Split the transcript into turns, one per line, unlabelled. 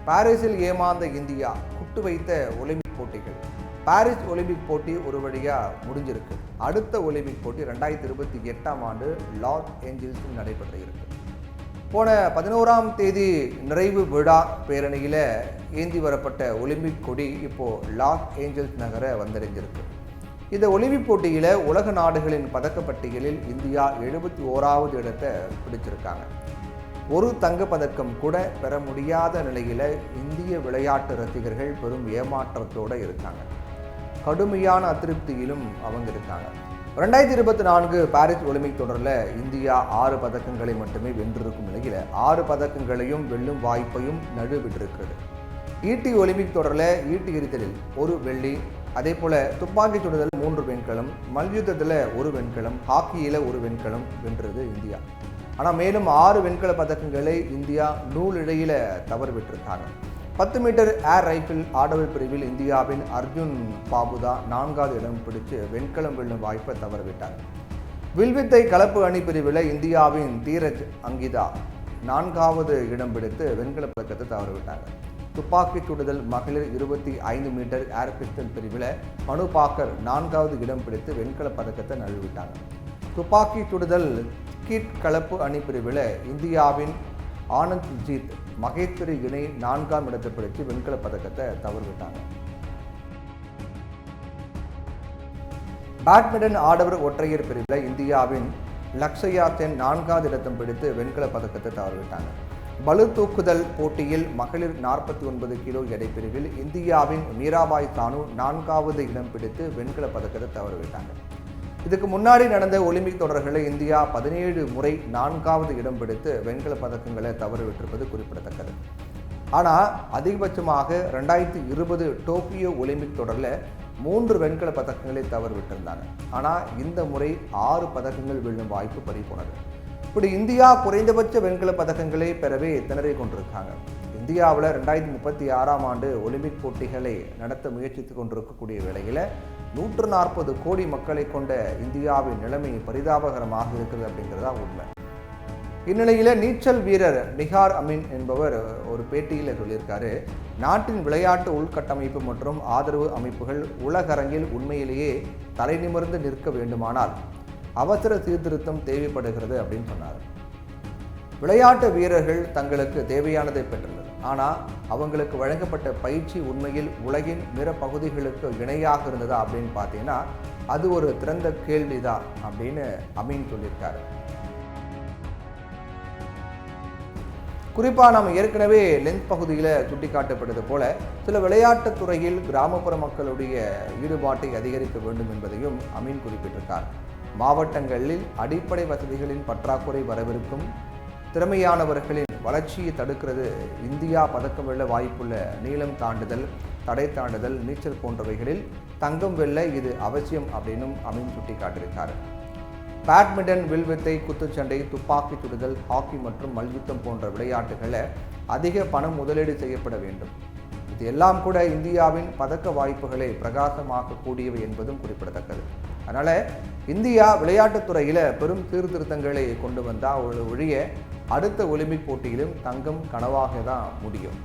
பாரிஸில் ஏமாந்த India good வைத்த Olympic போட்டிகள். பாரிஸ் ஒலிம்பிக் போட்டி ஒரு வழியாக முடிஞ்சிருக்கு. அடுத்த ஒலிம்பிக் போட்டி 2028ஆம் ஆண்டு லாஸ் ஏஞ்சல்ஸில் நடைபெற இருக்கு. போன 11ஆம் தேதி நிறைவு விழா பேரணியில் ஏந்தி வரப்பட்ட ஒலிம்பிக் கொடி இப்போ லாஸ் ஏஞ்சல்ஸ் நகர வந்தடைஞ்சிருக்கு. இந்த ஒலிம்பிக் போட்டியில் உலக நாடுகளின் பதக்கப்பட்டியலில் இந்தியா 71வது இடத்தை பிடிச்சிருக்காங்க. ஒரு தங்கப்பதக்கம் கூட பெற முடியாத நிலையில் இந்திய விளையாட்டு ரசிகர்கள் பெரும் ஏமாற்றத்தோடு இருக்காங்க. கடுமையான அதிருப்தியிலும் அவங்க இருக்காங்க. 2024 பாரிஸ் ஒலிம்பிக் தொடரில் இந்தியா 6 பதக்கங்களை மட்டுமே வென்றிருக்கும் நிலையில் 6 பதக்கங்களையும் வெல்லும் வாய்ப்பையும் நழுவிட்டிருக்கிறது. ஈட்டி ஒலிம்பிக் தொடரில் ஈட்டி எறிதலில் 1 வெள்ளி, அதே போல் துப்பாக்கி சுடுதல் 3 வெண்கலம், மல்யுத்தத்தில் 1 வெண்கலம், ஹாக்கியில் 1 வெண்கலம் வென்றது இந்தியா. ஆனால் மேலும் 6 வெண்கல பதக்கங்களை இந்தியா நூலிழையில் தவறு விட்டிருக்காங்க. 10 மீட்டர் ஏர் ரைஃபிள் ஆடவர் பிரிவில் இந்தியாவின் அர்ஜுன் பாபுதா 4வது இடம் பிடிச்சு வெண்கலம் வெல்லும் வாய்ப்பை தவறவிட்டார். வில்வித்தை கலப்பு அணி பிரிவில் இந்தியாவின் தீரஜ் அங்கிதா 4வது இடம் பிடித்து வெண்கல பதக்கத்தை தவறவிட்டாங்க. துப்பாக்கி சுடுதல் மகளிர் 25 மீட்டர் ஏர் பிஸ்டல் பிரிவில் மனு பாக்கர் 4வது இடம் பிடித்து வெண்கல பதக்கத்தை நழுவிட்டாங்க. துப்பாக்கி சுடுதல் கிட் கலப்பு அணி பிரிவில் இந்தியாவின் ஆனந்த் ஜீத் மகேஸ்வரி இணை 4ஆம் இடத்தை பிடித்து வெண்கல பதக்கத்தை தவறவிட்டாங்க. பேட்மிண்டன் ஆடவர் ஒற்றையர் பிரிவில் இந்தியாவின் லக்ஷயா சென் 4வது இடத்தை பிடித்து வெண்கல பதக்கத்தை தவறவிட்டாங்க. பளு தூக்குதல் போட்டியில் மகளிர் 49 கிலோ எடை பிரிவில் இந்தியாவின் மீராபாய் சானு 4வது இடம் பிடித்து வெண்கல பதக்கத்தை தவறவிட்டாங்க. இதுக்கு முன்னாடி நடந்த ஒலிம்பிக் தொடர்களில் இந்தியா 17 முறை 4வது இடம் பிடித்து வெண்கல பதக்கங்களை தவறவிட்டிருப்பது குறிப்பிடத்தக்கது. ஆனால் அதிகபட்சமாக 2020 டோக்கியோ ஒலிம்பிக் தொடரில் 3 வெண்கல பதக்கங்களை தவறவிட்டிருந்தாங்க. ஆனால் இந்த முறை 6 பதக்கங்கள் வெல்லும் வாய்ப்பு பறிபோனது. இப்படி இந்தியா குறைந்தபட்ச வெண்கல பதக்கங்களை பெறவே திணறிக் கொண்டிருக்காங்க. இந்தியாவில் 2036ஆம் ஆண்டு ஒலிம்பிக் போட்டிகளை நடத்த முயற்சித்து கொண்டிருக்கக்கூடிய வேளையில் 140 கோடி மக்களை கொண்ட இந்தியாவின் நிலைமை பரிதாபகரமாக இருக்கிறது அப்படிங்கிறதா உண்மை. இந்நிலையில் நீச்சல் வீரர் நிகார் அமீன் என்பவர் ஒரு பேட்டியில் சொல்லியிருக்காரு, நாட்டின் விளையாட்டு உள்கட்டமைப்பு மற்றும் ஆதரவு அமைப்புகள் உலகரங்கில் உண்மையிலேயே தலை நிமிர்ந்து நிற்க வேண்டுமானால் அவசர சீர்திருத்தம் தேவைப்படுகிறது அப்படின்னு சொன்னார். விளையாட்டு வீரர்கள் தங்களுக்கு தேவையானதை பெற்றுள்ளனர், ஆனால் அவங்களுக்கு வழங்கப்பட்ட பயிற்சி உண்மையில் உலகின் பிற பகுதிகளுக்கு இணையாக இருந்ததா அப்படின்னு பார்த்தீங்கன்னா அது ஒரு திறந்த கேள்விதான் அப்படின்னு அமீன் சொல்லியிருக்காரு. குறிப்பாக நாம் ஏற்கனவே லென்ஸ் பகுதியில் சுட்டிக்காட்டப்பட்டது போல சில விளையாட்டுத் துறையில் கிராமப்புற மக்களுடைய ஈடுபாட்டை அதிகரிக்க வேண்டும் என்பதையும் அமீன் குறிப்பிட்டிருக்கார். மாவட்டங்களில் அடிப்படை வசதிகளின் பற்றாக்குறை வரவிருக்கும் திறமையானவர்களின் வளர்ச்சியை தடுக்கிறது. இந்தியா பதக்கம் வெல்ல வாய்ப்புள்ள நீளம் தாண்டுதல், தடை தாண்டுதல், நீச்சல் போன்றவைகளில் தங்கம் வெல்ல இது அவசியம் அப்படின்னும் அமீன் சுட்டிக்காட்டியிருக்காரு. பேட்மிண்டன், வில்வித்தை, குத்துச்சண்டை, துப்பாக்கி சுடுதல், ஹாக்கி மற்றும் மல்யுத்தம் போன்ற விளையாட்டுகளை அதிக பணம் முதலீடு செய்யப்பட வேண்டும். இது எல்லாம் கூட இந்தியாவின் பதக்க வாய்ப்புகளை பிரகாசமாக்கக்கூடியவை என்பதும் குறிப்பிடத்தக்கது. அதனால் இந்தியா விளையாட்டுத்துறையில் பெரும் சீர்திருத்தங்களை கொண்டு வந்தால் ஒழிய அடுத்த ஒலிம்பிக் போட்டியிலும் தங்கம் கனவாக தான் முடியும்.